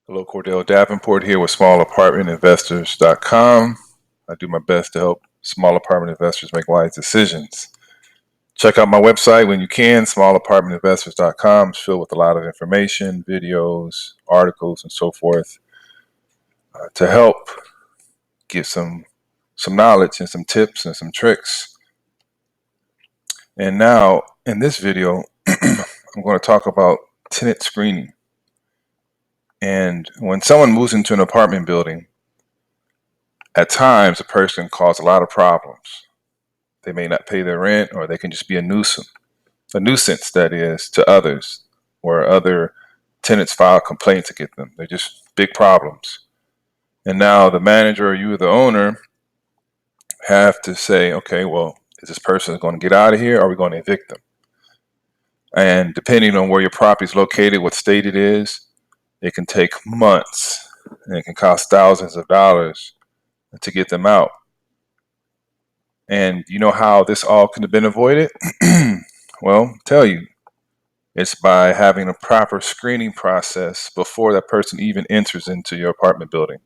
Hello, Cordell Davenport here with smallapartmentinvestors.com. I do my best to help small apartment investors make wise decisions. Check out my website when you can, smallapartmentinvestors.com. It's filled with a lot of information, videos, articles, and so forth to help give some knowledge and some tips and some tricks. And now, in this video, I'm going to talk about tenant screening. And when someone moves into an apartment building, at times a person can cause a lot of problems. They may not pay their rent, or they can just be a nuisance that is, to others, or other tenants file complaints against them. They're just big problems. And now the manager or you, the owner, have to say, okay, well, is this person going to get out of here, or are we going to evict them? And depending on where your property is located, what state it is, it can take months, and it can cost thousands of dollars to get them out. And you know how this all could have been avoided? Well, I'll tell you, it's by having a proper screening process before that person even enters into your apartment building.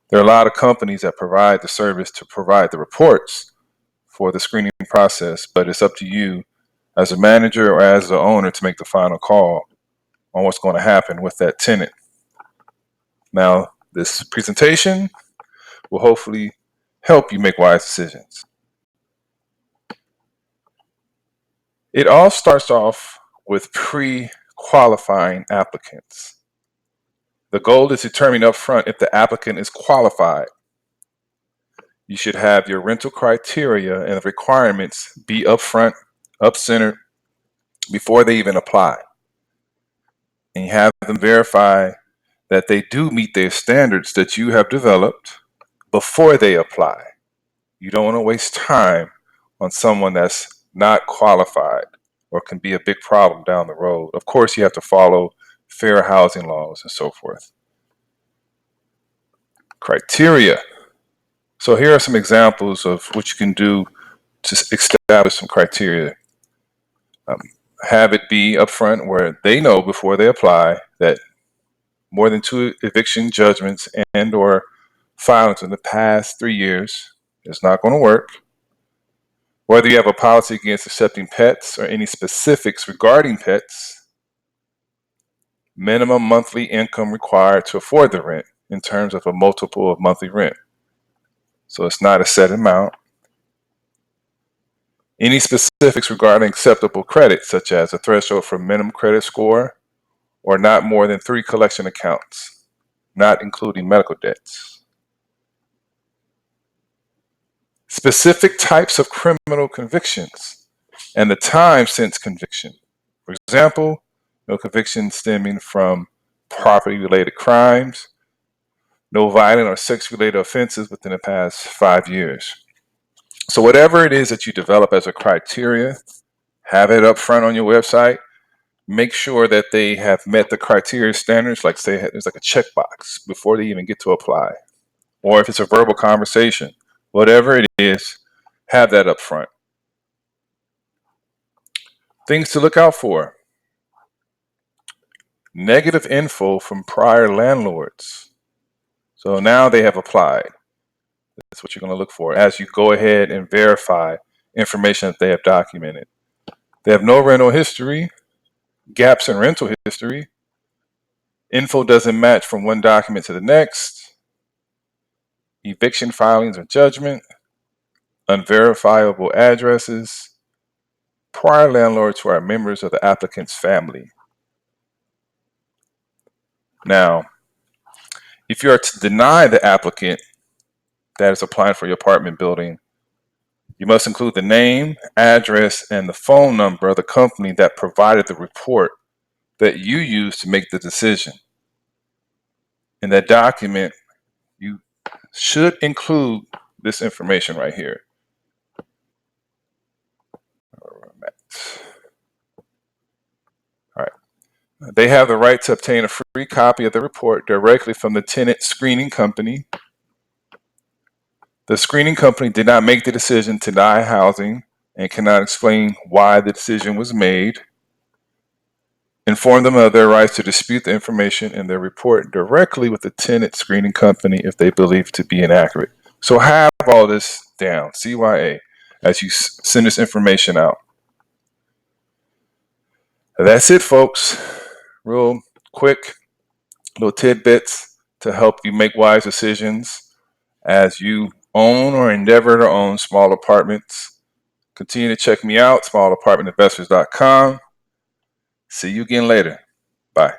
There are a lot of companies that provide the service to provide the reports for the screening process, but it's up to you as a manager or as the owner to make the final call on what's going to happen with that tenant. Now, this presentation will hopefully help you make wise decisions. It all starts off with pre-qualifying applicants. The goal is determined up front if the applicant is qualified. You should have your rental criteria and the requirements be upfront, up-centered, before they even apply. And you have them verify that they do meet their standards that you have developed before they apply. You don't want to waste time on someone that's not qualified or can be a big problem down the road. Of course, you have to follow fair housing laws and so forth. Criteria. So here are some examples of what you can do to establish some criteria. Have it be upfront where they know before they apply that more than 2 eviction judgments and or filings in the past 3 years is not going to work. Whether you have a policy against accepting pets or any specifics regarding pets. Minimum monthly income required to afford the rent in terms of a multiple of monthly rent. So it's not a set amount. Any specifics regarding acceptable credit, such as a threshold for minimum credit score or not more than 3 collection accounts, not including medical debts. Specific types of criminal convictions and the time since conviction. For example, no conviction stemming from property-related crimes, no violent or sex-related offenses within the past 5 years. So whatever it is that you develop as a criteria, have it up front on your website. Make sure that they have met the criteria standards, like say there's like a checkbox before they even get to apply. Or if it's a verbal conversation, whatever it is, have that up front. Things to look out for. Negative info from prior landlords. So now they have applied. That's what you're going to look for as you go ahead and verify information that they have documented. They have no rental history, gaps in rental history, info doesn't match from one document to the next, eviction filings or judgment, unverifiable addresses, prior landlords who are members of the applicant's family. Now, if you are to deny the applicant that is applying for your apartment building, you must include the name, address, and the phone number of the company that provided the report that you used to make the decision. In that document, you should include this information right here. All right. They have the right to obtain a free copy of the report directly from the tenant screening company. The screening company did not make the decision to deny housing and cannot explain why the decision was made. Inform them of their rights to dispute the information in their report directly with the tenant screening company if they believe to be inaccurate. So have all this down, CYA, as you send this information out. That's it, folks. Real quick little tidbits to help you make wise decisions as you own or endeavor to own small apartments. Continue to check me out, smallapartmentinvestors.com. See you again later. Bye.